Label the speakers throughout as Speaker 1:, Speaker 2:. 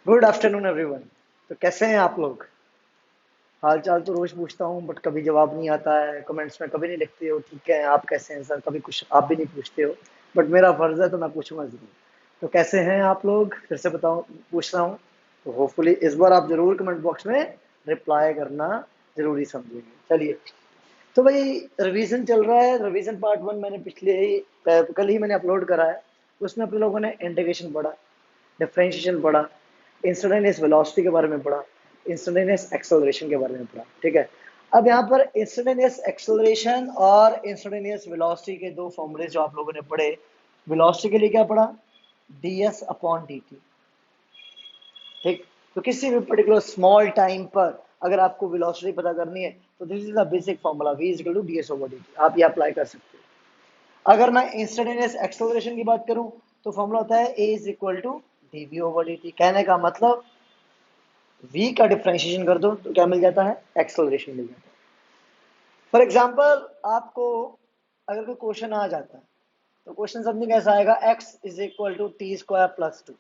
Speaker 1: Good afternoon everyone. तो कैसे हैं आप लोग? हाल चाल तो रोज पूछता हूँ बट कभी जवाब नहीं आता है, कमेंट्स में कभी नहीं लिखते हो ठीक है आप कैसे हैं सर, कभी कुछ आप भी नहीं पूछते हो। बट मेरा फर्ज है तो मैं पूछूंगा जरूर। तो कैसे हैं आप लोग, फिर से बताओ, पूछ रहा हूँ। तो होपफुली इस बार आप जरूर कमेंट बॉक्स में रिप्लाई करना जरूरी समझेंगे। चलिए, तो भाई रिवीजन चल रहा है। रिवीजन पार्ट 1 मैंने पिछले ही कल ही मैंने अपलोड करा है। उसमें अपने लोगों ने इंटीग्रेशन पढ़ा, डिफरेंशिएशन पढ़ा, इंस्टेंटेनियस वेलोसिटी के बारे में पढ़ा, इंस्टेंटेनियस एक्सेलरेशन के बारे में पढ़ा। ठीक है, अब यहाँ पर इंस्टेंटेनियस एक्सेलरेशन और इंस्टेंटेनियस वेलोसिटी के दो फॉर्मूले जो आप लोगों ने पढ़े। वेलोसिटी के लिए क्या पढ़ा? ds upon dt। ठीक, तो किसी भी पर्टिकुलर स्मॉल टाइम पर अगर आपको वेलोसिटी पता करनी है तो this is the basic formula v is equal to ds over dt। आप ये अप्लाई कर सकते हो। अगर मैं इंस्टेंटेनियस एक्सेलरेशन की बात करूं तो फॉर्मूला होता है a is equal to dv over dt। कहने का मतलब v का डिफरेंशिएशन कर दो तो क्या मिल जाता है? एक्सेलरेशन मिल जाता है। फॉर एग्जांपल आपको अगर कोई क्वेश्चन आ जाता है तो क्वेश्चन समथिंग कैसा आएगा? x is equal to t square plus 2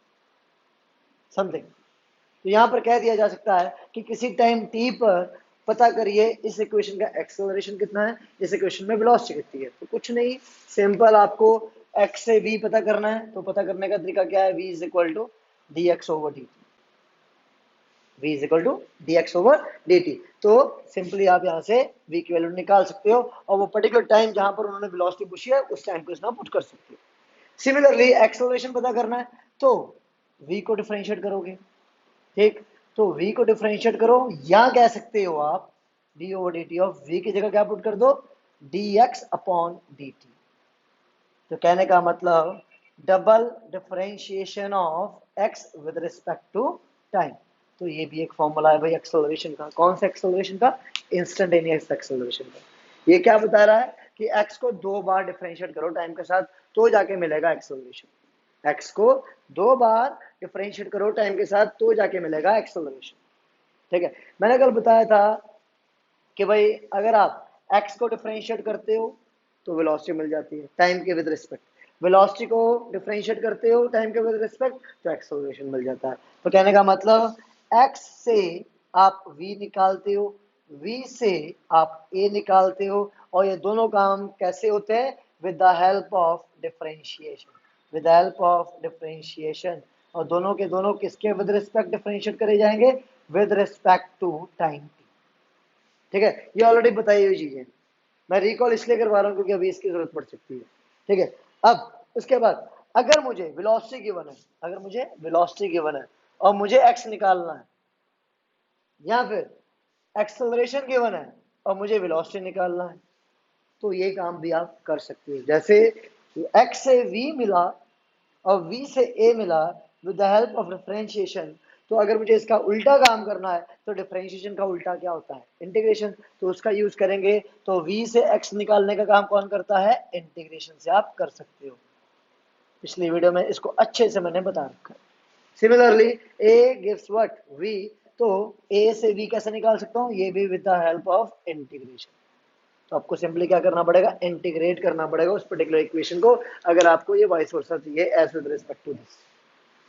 Speaker 1: something. तो यहां पर कह दिया जा सकता है कि किसी टाइम t पर पता करिए इस इक्वेशन का एक्सेलरेशन कितना है, इस इक्वेशन में वेलोसिटी कितनी है। तो कुछ नहीं, सिंपल आपको x से v पता करना है। तो पता करने का तरीका क्या है? v is equal to dx over dt। v is equal to dx over dt। तो सिंपली आप यहाँ से v की वैल्यू निकाल सकते हो और वो पर्टिकुलर टाइम जहां पर उन्होंने वेलोसिटी पूछी है उस टाइम को इसमें पुट कर सकते हो। सिमिलरली एक्सेलरेशन पता करना है तो v को डिफरेंशिएट करोगे। ठीक, तो v को डिफरेंशिएट करो या कह सकते हो आप d over dt of v की जगह क्या पुट कर दो? dx upon dt। तो कहने का मतलब double differentiation of x with respect to time. तो ये भी एक फॉर्मूला है भाई एक्सेलरेशन का। कौन सा एक्सेलरेशन का? इंस्टेंटेनियस एक्सेलरेशन का। ये क्या बता रहा है कि x को दो बार डिफरेंशिएट करो टाइम के साथ तो जाके मिलेगा एक्सेलरेशन। x को दो बार डिफरेंशिएट करो टाइम के साथ तो जाके मिलेगा एक्सेलरेशन। ठीक है, मैंने कल बताया था कि भाई अगर आप x को डिफरेंशिएट करते हो तो वेलोसिटी मिल जाती है टाइम के विद रिस्पेक्ट, वेलोसिटी को डिफरेंशिएट करते हो टाइम के विद रिस्पेक्ट तो एक्सेलरेशन मिल जाता है। तो कहने का मतलब x से आप v निकालते हो, v से आप a निकालते हो और ये दोनों काम कैसे होते हैं? With the help of differentiation, with the help of differentiation. और दोनों के दोनों किसके विद रिस्पेक्ट डिफरेंशिएट करे जाएंगे? With respect to time. ठीक है, ये ऑलरेडी बताई हुई चीजें, मैं रिकॉल इसलिए करवा रहा हूं क्योंकि अभी इसकी जरूरत पड़ सकती है। ठीक है, अब उसके बाद अगर मुझे वेलोसिटी गिवन है, अगर मुझे वेलोसिटी गिवन है और मुझे x निकालना है या फिर एक्सेलरेशन गिवन है और मुझे वेलोसिटी निकालना है तो ये काम भी आप कर सकते हो। जैसे x से v मिला और v से a मिला with the help of differentiation. तो अगर मुझे इसका उल्टा काम करना है तो डिफरेंशिएशन का उल्टा क्या होता है? इंटीग्रेशन। तो उसका यूज करेंगे। तो v से x निकालने का काम कौन करता है? इंटीग्रेशन से आप कर सकते हो। पिछली वीडियो में इसको अच्छे से मैंने बता रखा है। Similarly a gives what? v। तो a से v कैसे निकाल सकता हूँ? ये भी with the help of integration. तो आपको सिंपली क्या करना पड़ेगा? इंटीग्रेट करना पड़ेगा उस पर्टिकुलर इक्वेशन को अगर आपको ये वाइस वर्सा चाहिए as with respect to this.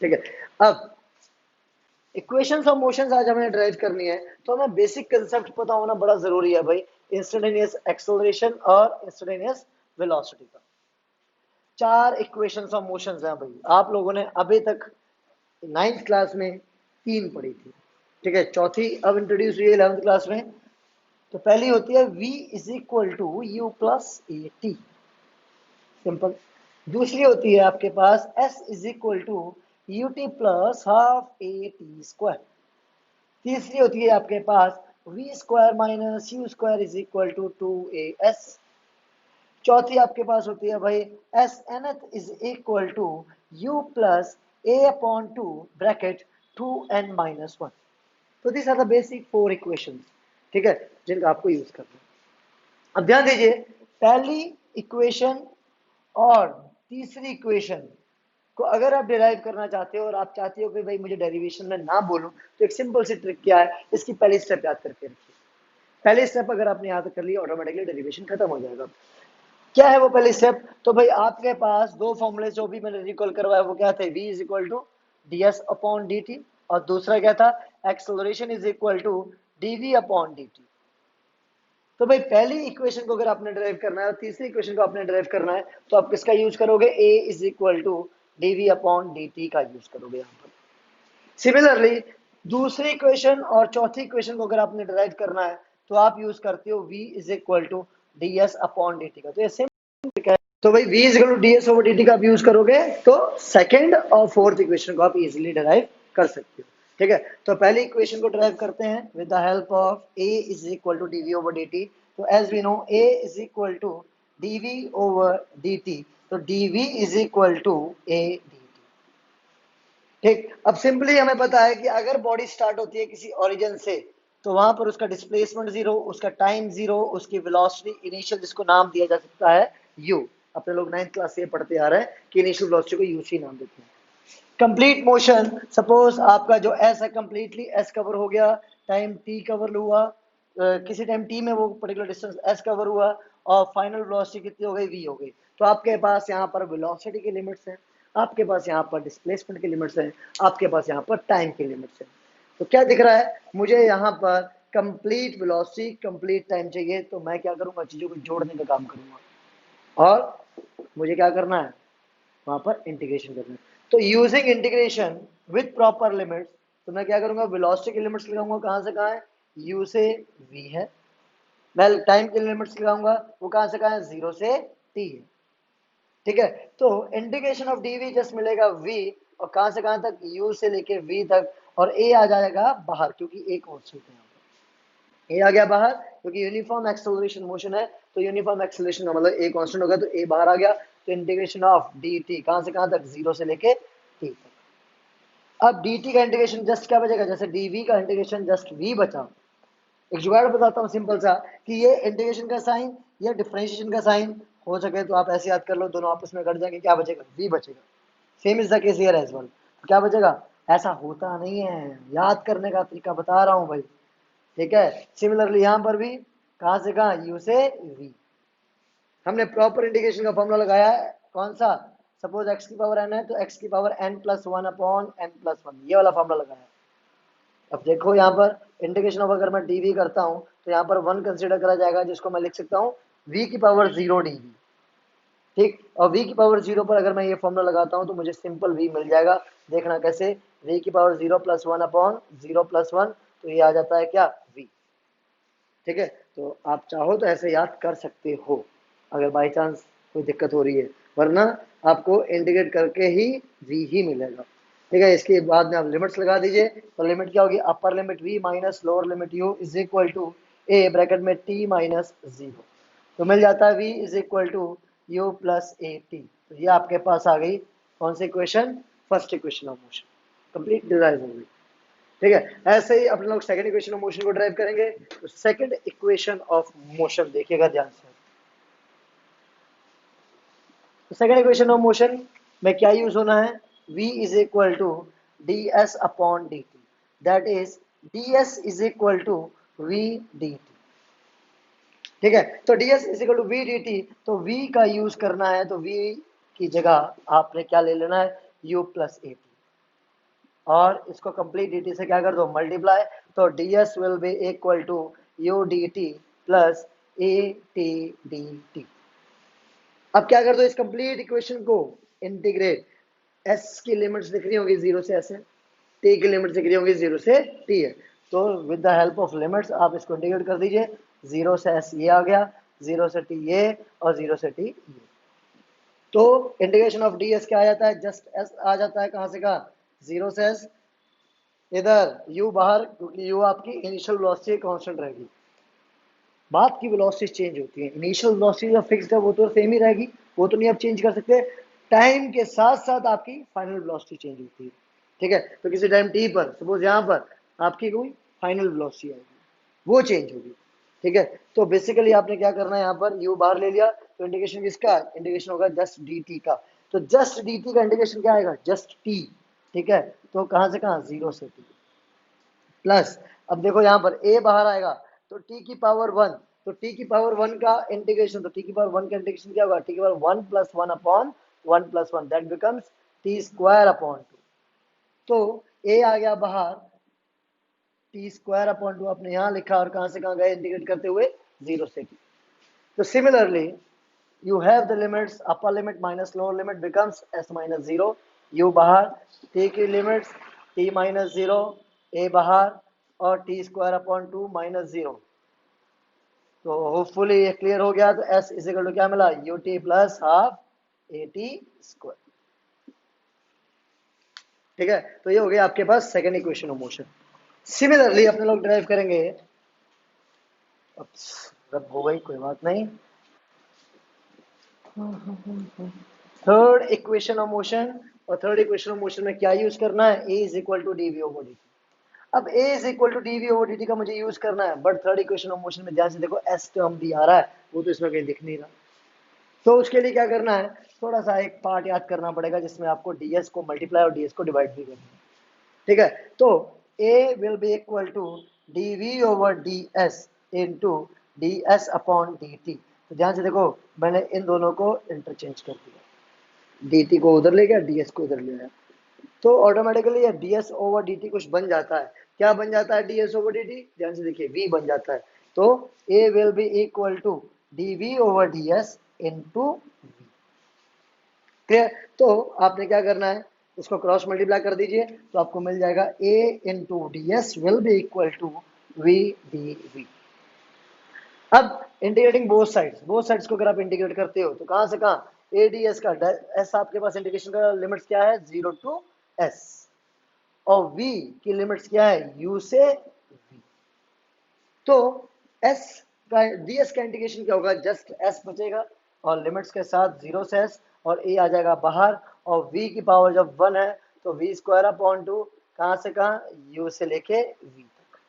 Speaker 1: ठीक है, अब इक्वेशंस ऑफ मोशंस आज हमें ड्राइव करनी है तो हमें बेसिक कंसेप्ट पता होना बड़ा जरूरी है भाई, इंस्टेंटेनियस एक्सेलरेशन और इंस्टेंटेनियस वेलोसिटी का। चार इक्वेशंस ऑफ मोशंस हैं भाई, आप लोगों ने अभी तक 9th क्लास में तीन पढ़ी थी। ठीक है, चौथी अब इंट्रोड्यूस हुई है 11th क्लास में। तो पहली होती है v is equal to u plus a t, simple. दूसरी होती है आपके पास s is equal to u t plus half a t square. तीसरी होती है आपके पास v square minus u square is equal to two a s. चौथी आपके पास होती है भाई s nth is equal to u plus a upon two bracket two n minus one. तो this are the basic four equations. ठीक है, जिनका आपको यूज करना है। अब ध्यान दीजिए, पहली इक्वेशन और तीसरी इक्वेशन को अगर आप डिराइव करना चाहते हो और आप चाहते हो कि भाई मुझे डेरिवेशन में ना बोलूं तो एक सिंपल सी ट्रिक क्या है, इसकी पहली स्टेप याद करके रखिए। पहली स्टेप अगर आपने याद कर लिया ऑटोमेटिकली डेरिवेशन खत्म हो जाएगा। क्या है वो पहली स्टेप? तो भाई आपके पास दो फॉर्मूले जो भी मैंने रिकॉल करवाया वो क्या थे? v is equal to ds upon dt और दूसरा क्या था, acceleration is equal to dv upon dt। तो भाई पहली इक्वेशन को अगर आपने ड्राइव करना है और तीसरी इक्वेशन को आपने ड्राइव करना है तो आप किसका यूज करोगे, a is equal to dv upon dt का यूज करोगे यहाँ पर। सिमिलरली दूसरी इक्वेशन और चौथी इक्वेशन को अगर आपने ड्राइव करना है तो आप यूज करते हो v is equal to ds upon dt का। तो ये सिंपल है। तो भाई v is equal to ds over dt का आप यूज करोगे तो सेकंड और फोर्थ इक्वेशन को आप इजीली ड्राइव कर सकते हो। ठीक है, तो पहली इक्वेशन को ड्राइव करते हैं with the help of a is equal to dv over dt। तो as we know a is equal to dv over dt, तो dv is equal to a dt। ठीक, अब सिंपली हमें पता है कि अगर बॉडी स्टार्ट होती है किसी ओरिजिन से तो वहां पर उसका डिस्प्लेसमेंट जीरो, उसका टाइम जीरो, उसकी वेलोसिटी इनिशियल जिसको नाम दिया जा सकता है u। अपने लोग 9th क्लास से पढ़ते आ रहे हैं कि इनिशियल वेलोसिटी को u ही नाम देते हैं। कंप्लीट मोशन, सपोज आपका जो एस है कंप्लीटली एस कवर हो गया, टाइम टी कवर हुआ, किसी टाइम टी में वो पर्टिकुलर डिस्टेंस एस कवर हुआ और फाइनल वेलोसिटी कितनी हो गई, वी हो गई। तो आपके पास यहाँ पर वेलोसिटी की लिमिट्स हैं, आपके पास यहाँ पर डिस्प्लेसमेंट की लिमिट्स हैं, आपके पास यहाँ पर टाइम की लिमिट्स हैं। तो क्या दिख रहा है मुझे यहाँ पर, कंप्लीट वेलोसिटी कंप्लीट टाइम चाहिए, तो मैं क्या करूंगा, चीजों को जोड़ने का काम करूंगा और मुझे क्या करना है, वहां पर इंटीग्रेशन करना है। तो using integration with proper limits, तो मैं क्या करूंगा, वेलोसिटी की लिमिट्स लगाऊंगा, कहां से कहां है, u से v है। मैं टाइम की लिमिट्स लगाऊंगा, वो कहां से कहां है, 0 से t है। ठीक है, तो इंटीग्रेशन ऑफ dv जस्ट मिलेगा v, और कहां से कहां तक, u से लेके v तक, और a आ जाएगा बाहर क्योंकि a कांस्टेंट है। ए आ गया बाहर क्योंकि यूनिफॉर्म एक्सेलरेशन मोशन है, तो यूनिफॉर्म एक्सेलरेशन का मतलब ए कांस्टेंट होगा, तो ए बाहर आ गया। तो इंटीग्रेशन ऑफ dt कहां से कहां तक, 0 से लेके t तक। अब dt का इंटीग्रेशन जस्ट क्या बचेगा, जैसे dv का इंटीग्रेशन जस्ट v बचा। एक जुगाड़ बताता हूँ सिंपल सा, कि ये इंटीग्रेशन का साइन या डिफरेंशिएशन का साइन हो सके तो आप ऐसे याद कर लो, दोनों आपस में कट जाएंगे, क्या बचेगा, v बचेगा। Same is the case here as well. क्या बचेगा, ऐसा होता नहीं है, याद करने का तरीका बता रहा हूँ भाई। ठीक है, सिमिलरली यहां पर भी कहां से कहां, u से v। हमने प्रॉपर इंटीग्रेशन का फॉर्मूला लगाया है, कौन सा, सपोज x की पावर n है तो x की power n plus one upon n plus one, ये वाला फॉर्मूला लगाया है। अब देखो यहाँ पर इंटीग्रेशन ऑफ अगर मैं dv करता हूं तो यहाँ पर वन कंसिडर करा जाएगा, जिसको मैं लिख सकता हूँ v की पावर 0 dv। ठीक, और v की पावर 0 पर अगर मैं ये फॉर्मूला लगाता हूँ तो मुझे सिंपल v मिल जाएगा। देखना कैसे, v की power 0 plus one upon 0 plus one, तो ये आ जाता है क्या, v। ठीक है, तो आप चाहो तो ऐसे याद कर सकते हो अगर बाई चांस कोई दिक्कत हो रही है, वरना आपको इंटीग्रेट करके ही v ही मिलेगा। ठीक है, इसके बाद में आप लिमिट्स लगा दीजिए, तो लिमिट क्या होगी, upper limit v minus lower limit u is equal to a bracket में t माइनस 0। तो मिल जाता है v is equal to u plus a t. तो ये आपके पास आ गई कौन सी equation, first equation of motion complete derive हो गई। ठीक है, ऐसे ही अपने लोग सेकंड इक्वेशन ऑफ मोशन को ड्राइव करेंगे। तो सेकंड इक्वेशन ऑफ मोशन देखिएगा ध्यान से। तो सेकंड इक्वेशन ऑफ मोशन में क्या यूज होना है, v is equal to d s upon d t, that is d s is equal to v d t. ठीक है, तो d s is equal to v d t, तो v का use करना है, तो v की जगह आपने क्या ले लेना है, u प्लस ए टी, और इसको कंप्लीट dt से क्या कर दो, मल्टीप्लाई। तो ds will be equal to u dt plus a t dt। अब क्या कर दो, इस कंप्लीट इक्वेशन को इंटीग्रेट, s की लिमिट्स दिख रही होगी 0 से s है, t की लिमिट दिख रही होगी 0 से t है। तो with the help of limits आप इसको इंटीग्रेट कर दीजिए, 0 से s ये आ गया, 0 से t ये, और 0 से t ये। तो इंटीग्रेशन ऑफ ds क्या आ जाता है, जस्ट s आ जाता है, कहां से कहा, 0 से s, इधर u बाहर, क्योंकि u आपकी इनिशियल वेलोसिटी कांस्टेंट रहेगी। बात की वेलोसिटी चेंज होती है, इनिशियल वेलोसिटी जो फिक्स्ड है वो तो सेम ही रहेगी, वो तो नहीं आप चेंज कर सकते। टाइम के साथ साथ आपकी फाइनल वेलोसिटी चेंज होती है। ठीक है, तो किसी टाइम t पर सपोज यहाँ पर आपकी कोई फाइनल वेलोसिटी आएगी, वो चेंज होगी। ठीक है, तो बेसिकली आपने क्या करना है, यहाँ पर u बाहर ले लिया, तो इंटीग्रेशन किसका, इंटीग्रेशन होगा जस्ट dt का। तो जस्ट dt का इंटीग्रेशन क्या आएगा, जस्ट t। ठीक है, तो कहां से कहां, 0 से t प्लस, अब देखो यहाँ पर a बाहर आएगा, तो t की पावर 1, तो t की पावर 1 का इंटीग्रेशन, तो t की पावर 1 का इंटीग्रेशन क्या होगा, t की power 1 plus 1 upon 1 plus 1, that becomes t square upon 2। तो ए आ गया बाहर, टी स्क्वायर अपॉन टू आपने यहाँ लिखा और कहां से कहां गए इंटीग्रेट करते हुए, 0 से टी। तो similarly you have the limits, upper limit minus lower limit becomes s minus 0, u बाहर, t की लिमिट्स t minus 0, a बाहर और t स्क्वायर अपॉन 2 माइनस 0। तो होपफुली ये क्लियर हो गया। तो s इज इक्वल टू क्या मिला, ut plus half a t square. ठीक है, तो ये हो गया आपके पास second equation of motion. Similarly अपने लोग ड्राइव करेंगे, अब रब हो गई कोई बात नहीं, थर्ड इक्वेशन ऑफ मोशन। और थर्ड इक्वेशन ऑफ मोशन में क्या यूज करना है, a is equal to d v over d t. अब a is equal to d v over d t का मुझे यूज करना है, but third equation of motion में ध्यान से देखो s टर्म भी आ रहा है, वो तो इसमें कहीं दिख नहीं रहा। तो उसके लिए क्या करना है, थोड़ा सा एक पार्ट याद करना पड़ेगा जिसमें आपको ds को मल्टीप्लाई और ds को डिवाइड भी करना है। ठीक है, तो a will be equal to d v over d s into d s upon d t. तो ध्यान से देखो, मैंने इन दोनों को इंटरचेंज कर दिया, डी टी को उधर ले गया, डी एस को उधर ले गया, तो ऑटोमेटिकली ये d s over d t कुछ बन जाता है। क्या बन जाता है d s over d t, ध्यान से देखिए, v बन जाता है। तो a will be equal to d v over d s into v। Clear, तो आपने क्या करना है, इसको क्रॉस मल्टीप्लाई कर दीजिए, तो आपको मिल जाएगा a into d s will be equal to v d v. अब इंटीग्रेटिंग बोथ साइड्स को अगर आप इंटीग्रेट करते हो तो कहां से कहां, ए डी एस का एस आपके पास इंटीग्रेशन का लिमिट्स क्या है, 0 टू s, और v की लिमिट्स क्या है, u से v। तो s का ds का इंटीग्रेशन क्या होगा, जस्ट s बचेगा और लिमिट्स के साथ 0 से s, और a आ जाएगा बाहर, और v की पावर जब 1 है तो v स्क्वायर अपॉन 2, कहां से कहां, u से लेके v तक।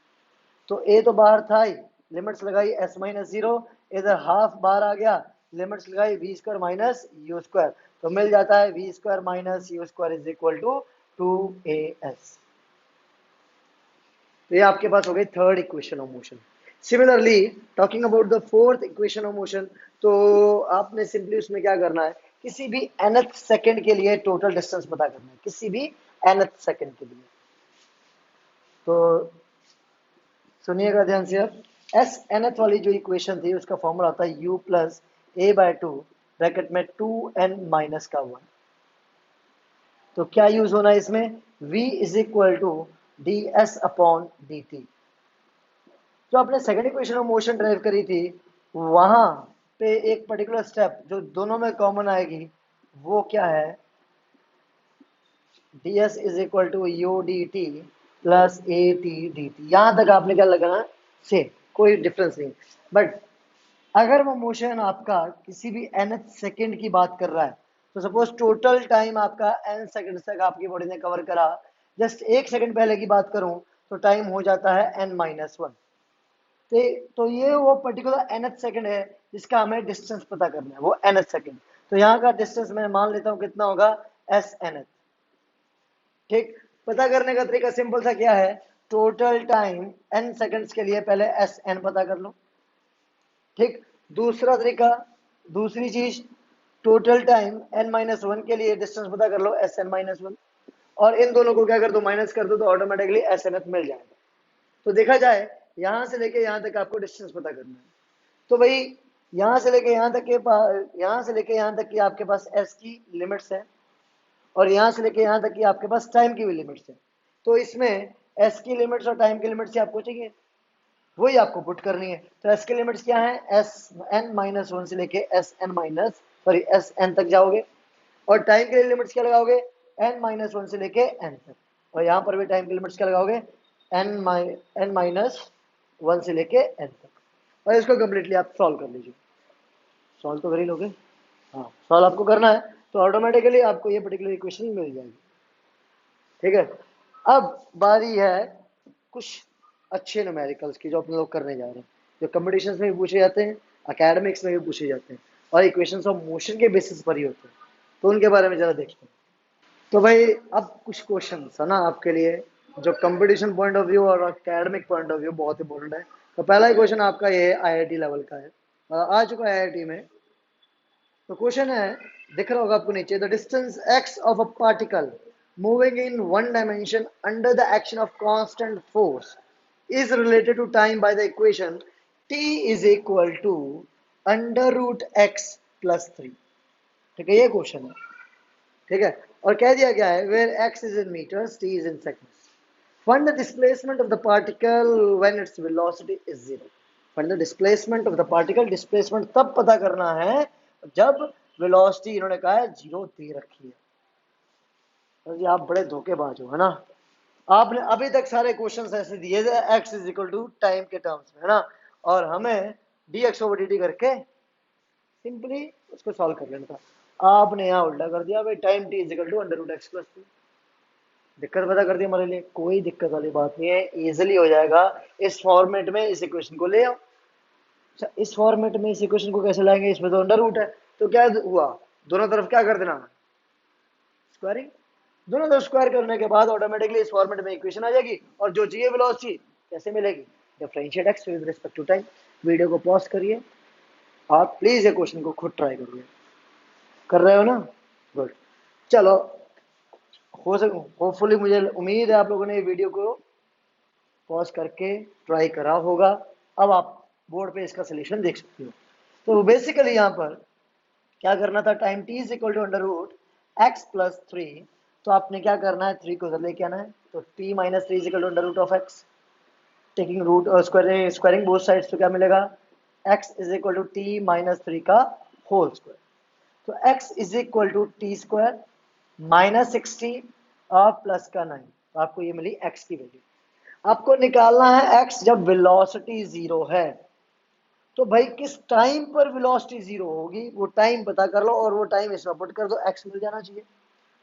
Speaker 1: तो a तो बाहर था ही, लिमिट्स लगाई s माइनस 0, इधर हाफ बाहर आ गया, लिमिट्स लगाई v square minus u square, तो मिल जाता है v square minus u square is equal to 2as। तो ये आपके पास हो गई third equation of motion. Similarly talking about the fourth equation of motion, तो आपने सिंपली उसमें क्या करना है, किसी भी nth सेकंड के लिए टोटल डिस्टेंस पता करना है, किसी भी nth सेकंड के लिए। तो सुनिएगा ध्यान से, अब एस nth वाली जो इक्वेशन थी उसका फॉर्मूला आता है u plus A by two bracket में 2n माइनस का 1। तो क्या यूज होना है इसमें, v is equal to d s upon d t. जो आपने second equation of motion drive करी थी, वहां पे एक पर्टिकुलर स्टेप जो दोनों में कॉमन आएगी, वो क्या है, d s is equal to u d t plus a t d t. यहां तक आपने क्या लगाना, सेम, कोई डिफरेंस नहीं। बट अगर वो मोशन आपका किसी भी nth सेकंड की बात कर रहा है, तो सपोज टोटल टाइम आपका n सेकंड तक आपकी बॉडी ने कवर करा, जस्ट एक सेकंड पहले की बात करूं तो टाइम हो जाता है n माइनस 1। तो ये वो पर्टिकुलर nth सेकंड है जिसका हमें डिस्टेंस पता करना है, वो nth सेकंड। तो यहाँ का डिस्टेंस मैं मान लेता हूँ कितना होगा, s nth। ठीक, पता करने का तरीका सिंपल सा क्या है, टोटल टाइम n सेकंड्स के लिए पहले एस एन पता कर लो। ठीक, दूसरा तरीका, दूसरी चीज, टोटल टाइम n माइनस 1 के लिए डिस्टेंस पता कर लो, एस एन माइनस 1, और इन दोनों को क्या कर दो, माइनस कर दो, तो ऑटोमेटिकली एस एन एथ मिल जाएगा। तो देखा जाए, यहां से लेके यहां तक आपको डिस्टेंस पता करना है, तो भाई यहां से लेके यहां तक के यहां से लेके यहां तक की आपके पास एस की लिमिट्स है, और यहां से लेके यहां तक की आपके पास टाइम की भी लिमिट्स है। तो इसमें एस की लिमिट्स और टाइम की लिमिट्स आपको चाहिए, वही आपको पुट करनी है। तो एस की लिमिट्स क्या है, एस एन माइनस 1 से लेके s n minus sorry s n तक जाओगे, और टाइम के लिए लिमिट्स क्या लगाओगे, एन माइनस 1 से लेके एन तक, और यहाँ पर भी टाइम की लिमिट्स क्या लगाओगे, एन माइनस 1 से लेके एन तक, और इसको कंप्लीटली आप सॉल्व कर लीजिए। सॉल्व तो कर ही लोगे, हाँ सॉल्व आपको करना है, तो ऑटोमेटिकली आपको ये पर्टिकुलर इक्वेशन मिल जाएगी। ठीक है, अब बारी है कुछ अच्छे न्यूमेरिकल्स की जो अपने लोग करने जा रहे हैं, जो कंपटीशंस में भी पूछे जाते हैं, एकेडमिक्स में भी पूछे जाते हैं, और इक्वेशंस ऑफ मोशन के बेसिस पर ही होते हैं। तो उनके बारे में जरा देखते हैं। तो भाई अब कुछ क्वेश्चन है ना आपके लिए, जो कंपटीशन पॉइंट ऑफ व्यू और एकेडमिक पॉइंट ऑफ व्यू बहुत इंपॉर्टेंट है। तो पहला ही क्वेश्चन आपका ये आईआईटी लेवल का है, आ चुका है आईआईटी में। तो क्वेश्चन है, दिख रहा होगा आपको नीचे, the distance x of a particle moving in one dimension under the action of constant force is related to time by the equation t is equal to under root x plus three. ठीक है, ये question है। ठीक है, और कह दिया गया है where x is in metres t is in seconds. Find the displacement of the particle when its velocity is zero. Find the displacement of the particle, displacement तब पता करना है जब वेलोसिटी इन्होंने कहा है जीरो दे रखी है। तो जी आप बड़े धोखेबाज हो, है ना। आपने अभी तक सारे क्वेश्चंस ऐसे दिए थे x is equal to time के टर्म्स में, है ना, और हमें d x over d t करके सिंपली उसको सॉल्व कर लेना था। आपने यहाँ उल्टा कर दिया भाई, time t is equal to under root x plus two. दिक्कत पता कर दी हमारे लिए, कोई दिक्कत वाली बात नहीं है, इजिली हो जाएगा। इस फॉर्मेट में इस इक्वेशन को ले आओ। अच्छा, इस फॉर्मेट में इस इक्वेशन को कैसे लाएंगे, इसमें तो अंडर रूट है, तो क्या हुआ, दोनों तरफ क्या कर देना, स्क्वायरिंग। दोनों तरफ स्क्वायर करने के बाद ऑटोमेटिकली इस फॉर्मेट में इक्वेशन आ जाएगी, और जो चाहिए वेलोसिटी कैसे मिलेगी, differentiate x with respect to time. Video को पॉज करिए, आप प्लीज ये क्वेश्चन को खुद ट्राई करिए। कर रहे हो ना, गुड। चलो, होपफुली मुझे उम्मीद है आप लोगों ने ये वीडियो को पॉज करके ट्राई करा होगा। अब आप बोर्ड पे इसका सोल्यूशन देख सकते हो। तो बेसिकली यहाँ पर क्या करना था, time t is equal to under root x plus three. तो आपने क्या करना है, थ्री को उधर लेके आना है, तो t minus three is equal to under root of x. Taking root squaring both sides, तो क्या मिलेगा, x is equal to t minus three का होल स्क्वायर। तो x is equal to t square minus 60 और plus का 9। तो आपको ये मिली एक्स की वैल्यू। आपको निकालना है एक्स जब वेलोसिटी जीरो है। तो भाई किस टाइम पर वेलोसिटी जीरो होगी वो टाइम पता कर लो, और वो टाइम इसमें पुट कर दो, एक्स मिल जाना चाहिए।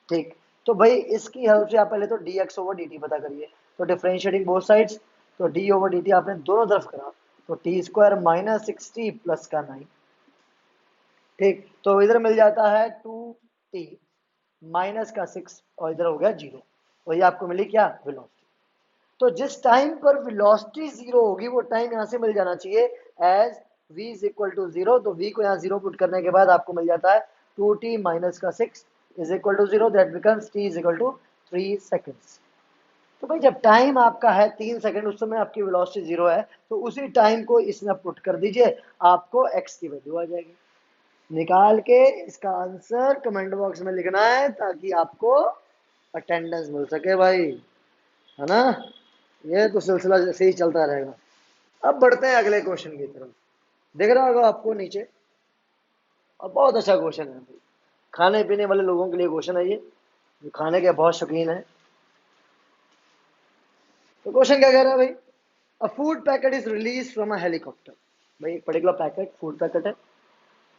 Speaker 1: ठीक, तो भाई इसकी हेल्प से आप पहले तो D x over d T पता करिए। तो डिफरेंशिएटिंग बोथ साइड्स, तो डी ओवर डी टी आपने दोनों तरफ करा, तो टी स्क्वायर माइनस 60 प्लस का 9। ठीक, तो इधर मिल जाता है 2t माइनस का 6, और इधर हो गया जीरो। वही आपको मिली क्या, वेलोसिटी। तो जिस टाइम पर वेलोसिटी जीरो होगी वो टाइम यहां से मिल जाना चाहिए as v is equal to zero. तो v को यहाँ जीरो पुट करने के बाद आपको मिल जाता है 2t माइनस का 6 is equal to zero, that becomes t is equal to 3 seconds. तो भाई जब टाइम आपका है 3 सेकंड, उस समय आपकी वेलोसिटी जीरो है, तो उसी टाइम को इसमें पुट कर दीजिए, आपको x की वैल्यू आ जाएगी। निकाल के इसका आंसर कमेंट बॉक्स में लिखना है ताकि आपको अटेंडेंस मिल सके भाई, है ना। ये तो सिलसिला जैसे ही चलता रहेगा। अब बढ़ते हैं अगले क्वेश्चन की तरफ। दिख रहा होगा आपको नीचे, और बहुत अच्छा क्वेश्चन है भाई, खाने पीने वाले लोगों के लिए क्वेश्चन है ये, जो खाने के बहुत शौकीन है। तो क्वेश्चन क्या कह रहा है भाई, अ food packet is release from a helicopter. भाई एक पर्टिकुलर पैकेट, फूड पैकेट है,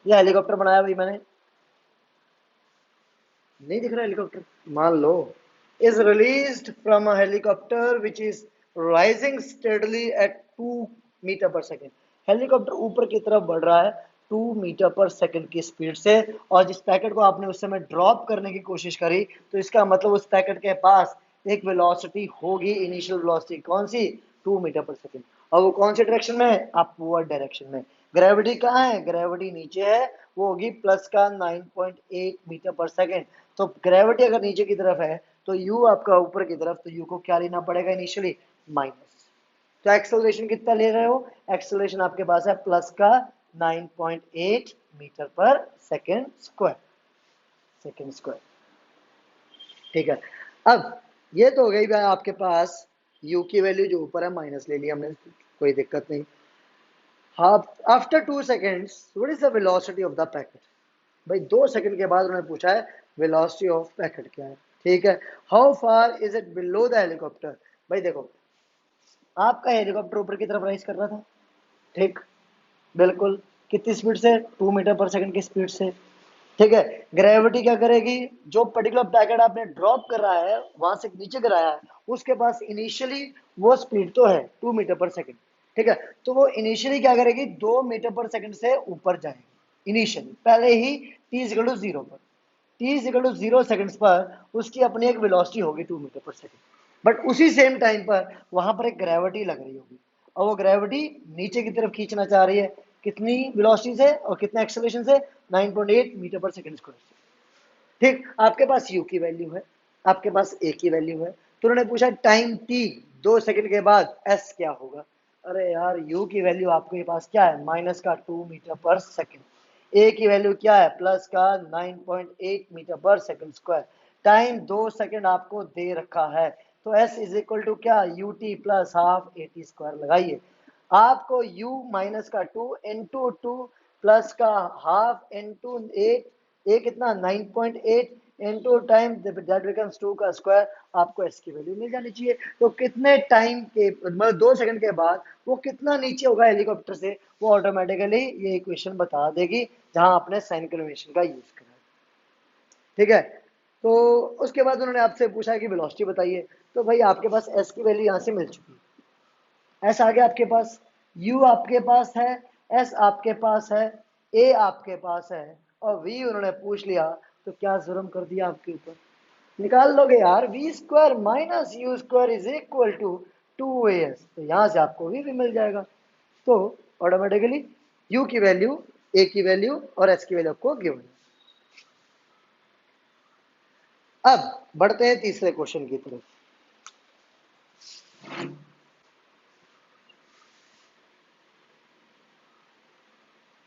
Speaker 1: ये हेलीकॉप्टर बनाया भाई मैंने, नहीं दिख रहा हेलीकॉप्टर, मान लो, is released from a helicopter which is rising steadily at 2 metre per second. Helicopter ऊपर की तरफ बढ़ रहा है 2 मीटर पर सेकेंड की स्पीड से, और जिस पैकेट को आपने उस समय ड्रॉप करने की कोशिश करी, तो इसका मतलब उस पैकेट के पास एक वेलोसिटी होगी, इनिशियल वेलोसिटी कौन सी, 2 मीटर पर सेकेंड। और वो कौन से डायरेक्शन में है, अपवर्ड डायरेक्शन में। ग्रेविटी कहाँ है, ग्रेविटी नीचे है, वो होगी प्लस का 9.8 मीटर पर सेकेंड। तो ग्रेविटी अगर नीचे की तरफ है तो यू आपका ऊपर की तरफ, तो यू को क्या लेना पड़ेगा इनिशियली, माइनस। तो एक्सेलरेशन कितना ले रहे हो, एक्सेलरेशन आपके पास है प्लस का 9.8 metre per second square, second square. ठीक है, अब ये तो हो गई भाई आपके पास u की वैल्यू, जो ऊपर है माइनस ले लिया हमने, कोई दिक्कत नहीं। After 2 seconds what is the velocity of the packet. भाई 2 सेकंड के बाद उन्होंने पूछा है वेलोसिटी ऑफ पैकेट क्या है। ठीक है, how far is it below the helicopter. भाई देखो, आपका हेलीकॉप्टर ऊपर की तरफ राइज कर रहा था, ठीक, बिल्कुल, कितनी स्पीड से, 2 मीटर पर सेकंड की स्पीड से। ठीक है, ग्रेविटी क्या करेगी, जो पर्टिकुलर पैकेट आपने ड्रॉप कर रहा है वहां से नीचे गिराया है, उसके पास इनिशियली वो स्पीड तो है 2 मीटर पर सेकंड। ठीक है, तो वो इनिशियली क्या करेगी, 2 मीटर पर सेकंड से ऊपर जाएगी इनिशियली, पहले ही t इक्वल टू जीरो पर, t इक्वल टू 0 सेकंड्स पर उसकी अपनी एक वेलोसिटी होगी 2 मीटर पर सेकंड। बट उसी सेम टाइम पर वहां पर एक ग्रेविटी लग रही होगी, और वो ग्रेविटी नीचे की तरफ खींचना चाह रही है, कितनी वेलोसिटी से और कितने एक्सेलरेशन से, 9.8 मीटर पर सेकंड स्क्वायर से। ठीक, आपके पास u की वैल्यू है। आपके पास ए की वैल्यू है, तो उन्होंने पूछा टाइम टी 2 सेकंड के बाद एस क्या होगा। अरे यार यू की वैल्यू आपके पास क्या है, माइनस का 2 मीटर पर सेकंड, ए की वैल्यू क्या है, प्लस का 9.8 metre per second square, time 2 second आपको दे रखा है, तो एस इज इक्वल टू क्या, you t plus half a t square लगाइए। आपको u माइनस का 2 इंटू 2 प्लस का हाफ इंटू 8, ए कितना 9.8 इंटू टाइम दैट बिकम्स 2 का स्क्वायर, आपको एस की वैल्यू मिल जानी चाहिए। तो कितने टाइम के मतलब 2 सेकंड के बाद वो कितना नीचे होगा हेलीकॉप्टर से, वो ऑटोमेटिकली ये इक्वेशन बता देगी जहां आपने साइन कन्वेंशन का यूज करा। ठीक है, तो उसके बाद उन्होंने आपसे पूछा कि वेलोसिटी बताइए, तो भाई आपके पास एस की वैल्यू यहां से मिल चुकी है, एस आ गया आपके पास, यू आपके पास है, एस आपके पास है, ए आपके पास है, और वी उन्होंने पूछ लिया, तो क्या जुर्म कर दिया आपके ऊपर, निकाल लोगे यार, v square minus u square is equal to 2as, तो यहां से आपको वी भी मिल जाएगा। तो ऑटोमेटिकली यू की वैल्यू, ए की वैल्यू और एस की वैल्यू आपको गिवन। अब बढ़ते हैं तीसरे क्वेश्चन की तरफ।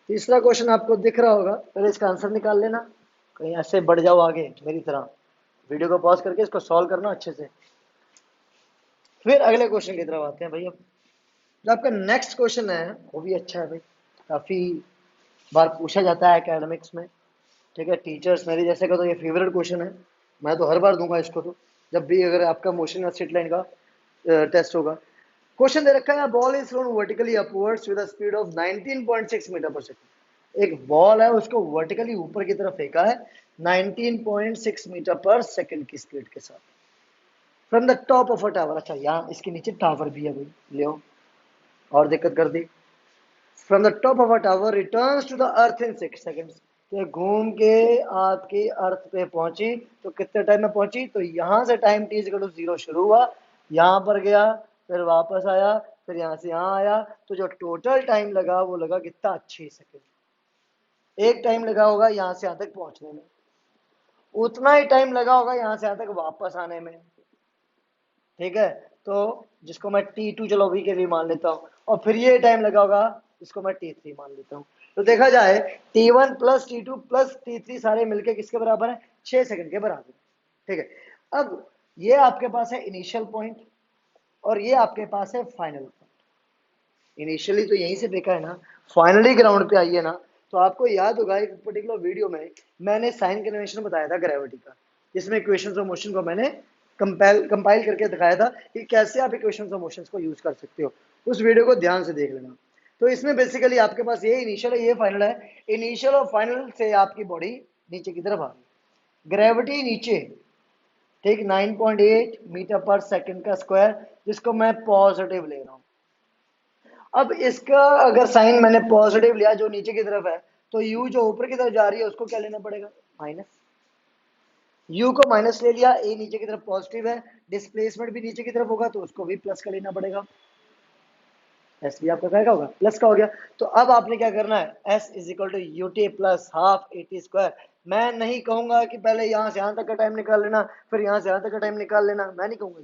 Speaker 1: तीसरा क्वेश्चन आपको दिख रहा होगा, पहले इसका आंसर निकाल लेना, कहीं ऐसे बढ़ जाओ आगे मेरी तरह, वीडियो को पॉज करके इसको सॉल्व करना अच्छे से, फिर अगले क्वेश्चन की तरफ आते हैं भाई। अब जो आपका नेक्स्ट क्वेश्चन है वो भी अच्छा है भाई, काफी बार पूछा जाता है एकेडमिक्स में। ठीक है, टीचर्स मेरे जैसे का तो ये फेवरेट क्वेश्चन है, मैं तो हर बार दूंगा इसको, तो जब भी अगर आपका मोशन या स्ट्रेट लाइन का टेस्ट होगा। क्वेश्चन दे रखा है, ball is thrown vertically upwards with a speed of 19.6 metre per second, एक बॉल है उसको वर्टिकली ऊपर की तरफ फेंका है 19.6 मीटर पर सेकंड की स्पीड के साथ, from the top of a tower. अच्छा यहाँ इसके नीचे टावर भी है भाई, ले और दिक्कत कर दी। From the top of a tower returns to the earth in 6 seconds, तो घूम के आपकी अर्थ पे पहुंची, तो कितने टाइम में पहुंची, तो यहां से टाइम टी इक्वल टू 0 शुरू हुआ, यहां पर गया, फिर वापस आया, फिर यहां से यहां आया, तो जो टोटल टाइम लगा वो लगा कितना, 6 सेकंड। एक टाइम लगा होगा यहां से यहां तक पहुंचने में, उतना ही टाइम लगा होगा यहां से यहां तक वापस आने में। ठीक है, तो जिसको मैं T2 चलो अभी के लिए मान लेता हूँ, और फिर ये टाइम लगा होगा जिसको मैं T3 मान लेता हूँ। तो देखा जाए T1 plus T2 plus T3 सारे मिलके किसके बराबर है, 6 सेकंड के बराबर। ठीक है, अब ये आपके पास है इनिशियल पॉइंट और ये आपके पास है फाइनल पॉइंट। इनिशियली तो यहीं से देखा है ना, फाइनली ग्राउंड पे आइए ना, तो आपको याद होगा एक पर्टिकुलर वीडियो में मैंने साइन कन्वेंशन बताया था ग्रेविटी का, जिसमें इक्वेशंस ऑफ मोशन को मैंने कंपाइल करके दिखाया था कि कैसे आप इक्वेशंस ऑफ मोशंस को यूज कर सकते हो, उस वीडियो को ध्यान से देख लेना। तो इसमें बेसिकली आपके पास ये इनिशियल है, ये फाइनल है, इनिशियल और फाइनल से आपकी बॉडी नीचे की तरफ आ गई, ग्रेविटी नीचे, ठीक 9.8 मीटर पर सेकंड का स्क्वायर, जिसको मैं पॉजिटिव ले रहा हूं। अब इसका अगर साइन मैंने पॉजिटिव लिया जो नीचे की तरफ है, तो यू जो ऊपर की तरफ जा रही है उसको क्या लेना पड़ेगा, माइनस, यू को माइनस ले लिया, ए नीचे की तरफ पॉजिटिव है, डिस्प्लेसमेंट भी नीचे की तरफ होगा तो उसको भी प्लस का लेना पड़ेगा, एस भी आपका क्या होगा, प्लस का हो गया। तो अब आपने क्या करना है, s is equal to u t plus half a t square. मैं नहीं कहूंगा कि पहले यहां से यहां तक का टाइम निकाल लेना फिर यहां से यहां तक का टाइम निकाल लेना, मैं नहीं कहूंगा,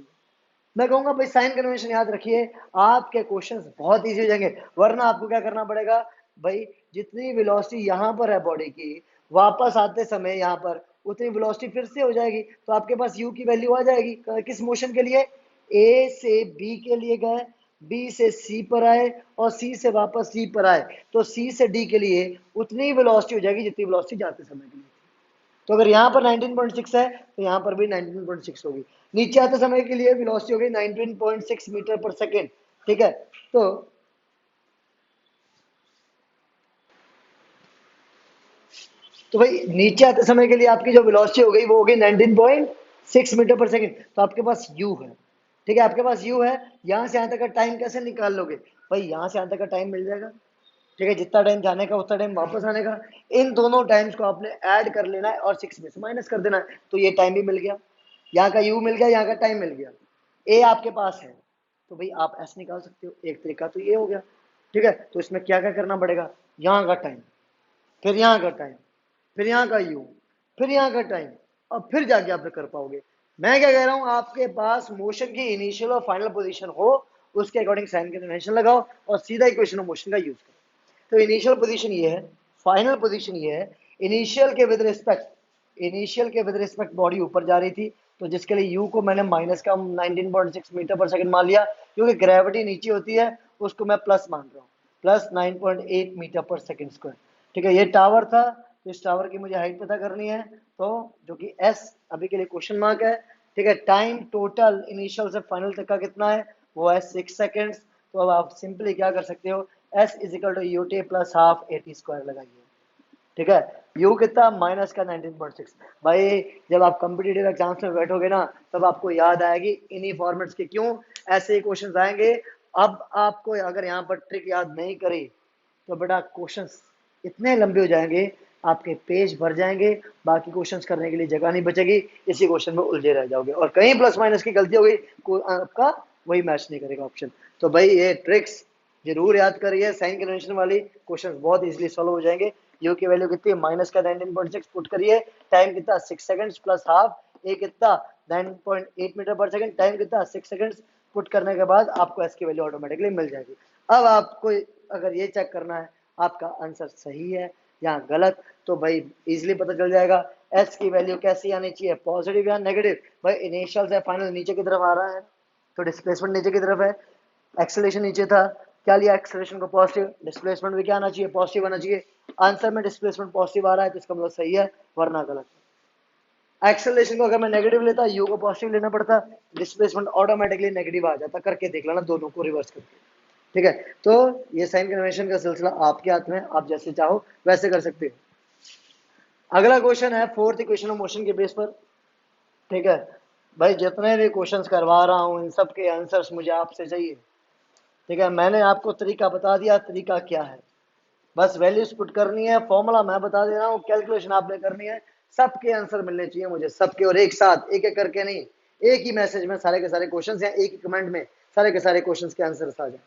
Speaker 1: मैं कहूंगा भाई साइन कन्वेंशन याद रखिए, आपके क्वेश्चंस बहुत इजी हो जाएंगे। वरना आपको क्या करना पड़ेगा भाई, जितनी वेलोसिटी यहाँ पर है बॉडी की, वापस आते समय यहाँ पर उतनी वेलोसिटी फिर से हो जाएगी, तो आपके पास u की वैल्यू आ जाएगी किस मोशन के लिए, a से b के लिए गए, b से c पर आए और c से वापस c पर आए, तो c से d के लिए उतनी वेलोसिटी हो जाएगी जितनी वेलोसिटी जाते समय के लिए। तो अगर यहाँ पर 19.6 है तो यहाँ पर भी 19.6 होगी, नीचे आते समय के लिए वेलोसिटी हो गई 19.6 मीटर पर सेकेंड। ठीक है, तो भाई नीचे आते समय के लिए आपकी जो वेलोसिटी हो गई वो हो गई 19.6 मीटर पर सेकेंड, तो आपके पास u है। ठीक है, आपके पास u है, यहां से यहां तक का टाइम कैसे निकाल लोगे, भाई यहां से यहां तक का टाइम मिल जाएगा। ठीक है, जितना टाइम जाने का उतना टाइम वापस आने का, इन दोनों टाइम्स को आपने ऐड कर लेना है और 6 में से माइनस कर देना है, तो ये टाइम भी मिल गया, यहाँ का u मिल गया, यहाँ का टाइम मिल गया, a आपके पास है, तो भाई आप s निकाल सकते हो, एक तरीका तो ये हो गया। ठीक है, तो इसमें क्या क्या करना पड़ेगा, यहाँ का टाइम, फिर यहाँ का टाइम, फिर यहाँ का u, फिर यहाँ का टाइम, और फिर जाके आप कर पाओगे। मैं क्या कह रहा हूं, आपके पास मोशन की इनिशियल और फाइनल पोजीशन हो, उसके अकॉर्डिंग साइन कन्वेंशन लगाओ और सीधा इक्वेशन ऑफ मोशन का यूज करो। तो इनिशियल पोजीशन ये है, फाइनल पोजीशन ये है। इनिशियल के विद रिस्पेक्ट बॉडी ऊपर जा रही थी, तो जिसके लिए यू को मैंने माइनस का 19.6 मीटर पर सेकंड मान लिया, क्योंकि ग्रेविटी नीचे होती है, उसको मैं प्लस मान रहा हूँ, plus 9.8 metre per second square. ठीक है, ये टावर था, तो इस टावर की मुझे हाइट पता करनी है, तो जो कि एस अभी के लिए क्वेश्चन मार्क है। ठीक है, टाइम टोटल इनिशियल से फाइनल तक का कितना है, वो है 6 सेकेंड्स। तो अब आप सिंपली क्या कर सकते हो, s is equal to u t plus half a t square लगाइए। ठीक है, यू कितना, माइनस का 19.6। भाई जब आप कॉम्पिटिटिव एग्जाम्स में बैठोगे ना, तब आपको याद आएगी इन्हीं फॉर्मेट्स के, क्यों ऐसे ही क्वेश्चन आएंगे। अब आपको अगर यहाँ पर ट्रिक याद नहीं करी, तो बेटा क्वेश्चंस इतने लंबे हो जाएंगे, आपके पेज भर जाएंगे, बाकी क्वेश्चंस करने के लिए जगह नहीं बचेगी, इसी क्वेश्चन में उलझे रह जाओगे, और कहीं प्लस माइनस की गलती हो गई, आपका वही मैच नहीं करेगा ऑप्शन। तो भाई ये ट्रिक्स जरूर याद करिए, साइन कन्वेंशन वाली क्वेश्चन बहुत इजीली सॉल्व हो जाएंगे। यू की वैल्यू कितनी है, माइनस का 19.6 पुट करिए, टाइम कितना 6 सेकंड्स प्लस हाफ, ए कितना 9.8 मीटर पर सेकंड, टाइम कितना 6 सेकंड्स, पुट करने के बाद आपको एस की वैल्यू ऑटोमेटिकली मिल जाएगी। अब आपको अगर ये चेक करना है आपका आंसर सही है या गलत, तो भाई इजीली पता चल जाएगा। एस की वैल्यू कैसी आनी चाहिए, पॉजिटिव या नेगेटिव। भाई इनिशियल से फाइनल नीचे की तरफ आ रहा है, तो डिस्प्लेसमेंट नीचे की तरफ है, एक्सेलरेशन नीचे था, क्या लिया एक्सेलरेशन को पॉजिटिव, डिस्प्लेसमेंट भी क्या आना चाहिए, पॉजिटिव आना चाहिए। आंसर में डिस्प्लेसमेंट पॉजिटिव आ रहा है, तो इसका मतलब सही है, वरना गलत। एक्सेलरेशन को अगर मैं नेगेटिव लेता, यू को पॉजिटिव लेना पड़ता, डिस्प्लेसमेंट ऑटोमेटिकली नेगेटिव आ जाता। करके देख लेना दोनों को रिवर्स करके। ठीक है, तो ये साइन कन्वेंशन का सिलसिला आपके हाथ में, आप जैसे चाहो वैसे कर सकते हो। अगला क्वेश्चन है फोर्थ इक्वेशन ऑफ मोशन के बेस पर। ठीक है भाई, जितने भी क्वेश्चंस करवा रहा हूं इन सब के आंसर्स मुझे आपसे चाहिए। ठीक है, मैंने आपको तरीका बता दिया, तरीका क्या है, बस वैल्यूज पुट करनी है, फॉर्मूला मैं बता दे रहा हूँ, कैलकुलेशन आपने करनी है। सबके आंसर मिलने चाहिए मुझे, सबके, और एक साथ, एक एक करके नहीं, एक ही मैसेज में सारे के सारे क्वेश्चंस, या एक ही कमेंट में सारे के सारे क्वेश्चंस के आंसर्स आ जाए।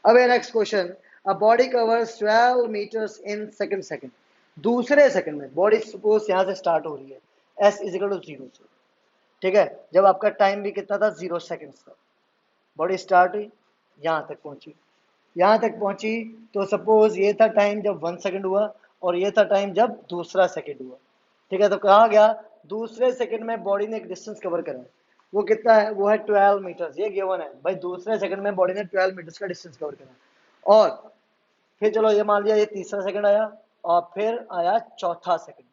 Speaker 1: अब ये next question, a body covers 12 metres in second second. दूसरे सेकंड में बॉडी सपोज यहां से स्टार्ट हो रही है, एस इज इक्वल टू 0 से। ठीक है, जब आपका टाइम भी कितना था, 0 सेकंड था, बॉडी स्टार्ट हुई, यहां तक पहुंची, यहां तक पहुंची, तो सपोज ये था टाइम जब 1 सेकंड हुआ, और ये था टाइम जब दूसरा सेकंड हुआ। ठीक है, तो कहा गया दूसरे सेकंड में बॉडी ने एक डिस्टेंस कवर करा है, वो कितना है, वो है 12 मीटर्स, ये गिवन है भाई, दूसरे सेकंड में बॉडी ने 12 मीटर्स का डिस्टेंस कवर करा। और फिर चलो ये मान लिया ये तीसरा सेकंड आया, और फिर आया चौथा सेकंड।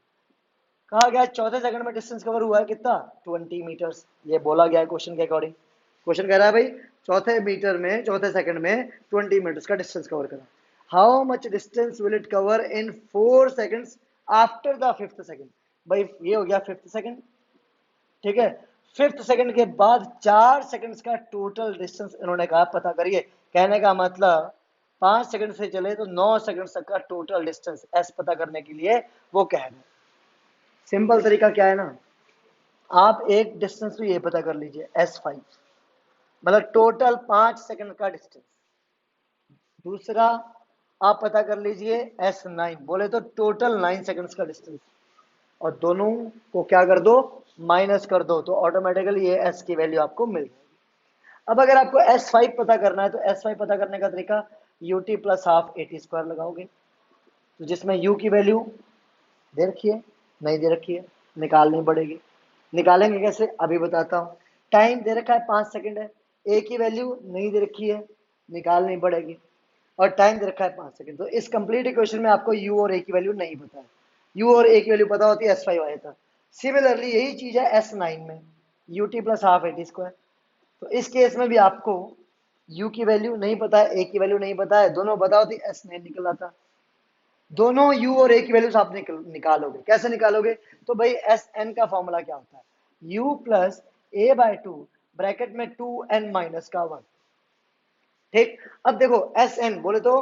Speaker 1: कहा गया चौथे सेकंड में डिस्टेंस कवर हुआ है कितना, 20 मीटर्स, ये बोला गया है क्वेश्चन के अकॉर्डिंग। क्वेश्चन कह रहा है भाई चौथे सेकंड में 20 मीटर्स का डिस्टेंस कवर करा। How much distance will it cover in 4 seconds after the fifth second. भाई ये हो गया फिफ्थ सेकंड। ठीक है, फिफ्थ सेकंड के बाद 4 सेकंड्स का टोटल डिस्टेंस इन्होंने कहा पता करिए। कहने का मतलब 5 सेकंड से चले तो 9 सेकंड तक का टोटल डिस्टेंस एस पता करने के लिए वो कह रहे हैं। सिंपल तरीका क्या है ना, आप एक डिस्टेंस भी ये पता कर लीजिए, S5, मतलब टोटल 5 सेकंड का डिस्टेंस। दूसरा आप पता कर लीजिए S9, बोले तो टोटल 9 सेकंड्स का डिस्टेंस, और दोनों को क्या कर दो, माइनस कर दो, तो ऑटोमेटिकली ये S की वैल्यू आपको मिल जाएगी। अब अगर आपको S5 पता करना है, तो S5 पता करने का तरीका ut plus half a t square लगाओगे, तो जिसमें u की वैल्यू दे रखी है, नहीं दे रखी है, निकालनी पड़ेगी। निकालेंगे कैसे, अभी बताता हूँ। टाइम दे रखा है 5 सेकंड है, ए की वैल्यू नहीं दे रखी है, निकालनी पड़ेगी, और टाइम दे रखा है 5 सेकंड। तो इस कंप्लीट इक्वेशन में आपको यू और ए की वैल्यू नहीं पता है, यू और ए की वैल्यू पता होती है S5 आया था। सिमिलरली यही चीज है S9 में, you t plus half a t square. तो इस केस में भी आपको यू की वैल्यू नहीं पता है, ए की वैल्यू नहीं पता है, दोनों पता होती S9 निकल आता। दोनों u और a की वैल्यूज आप निकालोगे, कैसे निकालोगे, तो भाई एस एन का फॉर्मूला क्या होता है, u plus A by two, bracket में 2n माइनस का 1। ठीक, अब देखो एस एन बोले तो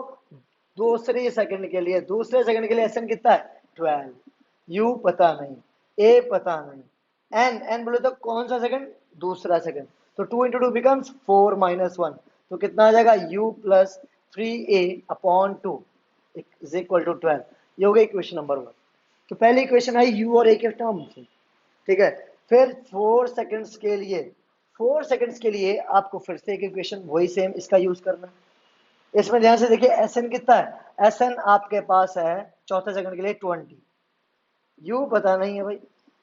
Speaker 1: दूसरे सेकंड के लिए एस एन कितना है, 12, u पता नहीं, a पता नहीं, n बोले तो कौन सा सेकंड, दूसरा सेकंड, तो 2 इंटू 2 बिकम्स 4 माइनस 1, तो कितना आ जाएगा, u plus 3a upon 2 is equal to 12। ये हो गई इक्वेशन नंबर 1। तो पहली इक्वेशन आई u और a के टर्म से। ठीक है, फिर 4 सेकंड्स के लिए 4 सेकंड्स के लिए आपको फिर से एक इक्वेशन वही सेम इसका यूज करना है। इसमें ध्यान से देखिए एस एन कितना है, एस एन आपके पास है चौथे सेकंड के लिए 20। यू पता नहीं है भाई,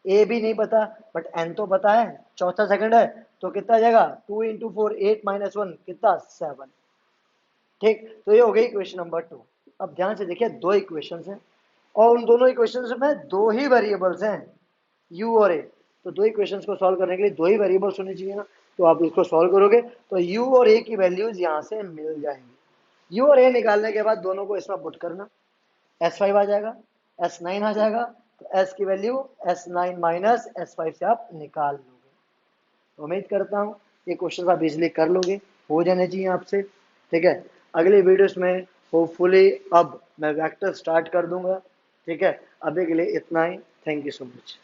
Speaker 1: ए भी नहीं पता, बट एन तो पता है, चौथा सेकंड है तो कितना आ जाएगा 2 × 4 8 - 1 कितना 7। ठीक, तो ये हो गई इक्वेशन नंबर 2। अब ध्यान से देखिए दो इक्वेशंस हैं और उन दोनों इक्वेशंस में दो ही वेरिएबल्स हैं, u और a। तो दो इक्वेशंस को सॉल्व करने के लिए दो ही वेरिएबल्स होनी चाहिए ना, तो आप इसको सॉल्व करोगे तो u और a की वैल्यूज यहाँ से मिल जाएंगी। u और a निकालने के बाद दोनों को इसमें पुट करना, S5 आ जाएगा, S9 आ जाएगा, तो S की वैल्यू S9 - S5 से आप निकाल लोगे। उम्मीद करता हूँ ये क्वेश्चन आप इजिली कर लोगे, हो जाने चाहिए आपसे। ठीक है, अगले वीडियोस में होपफुली अब मैं वेक्टर स्टार्ट कर दूंगा। ठीक है, अभी के लिए इतना ही। Thank you so much.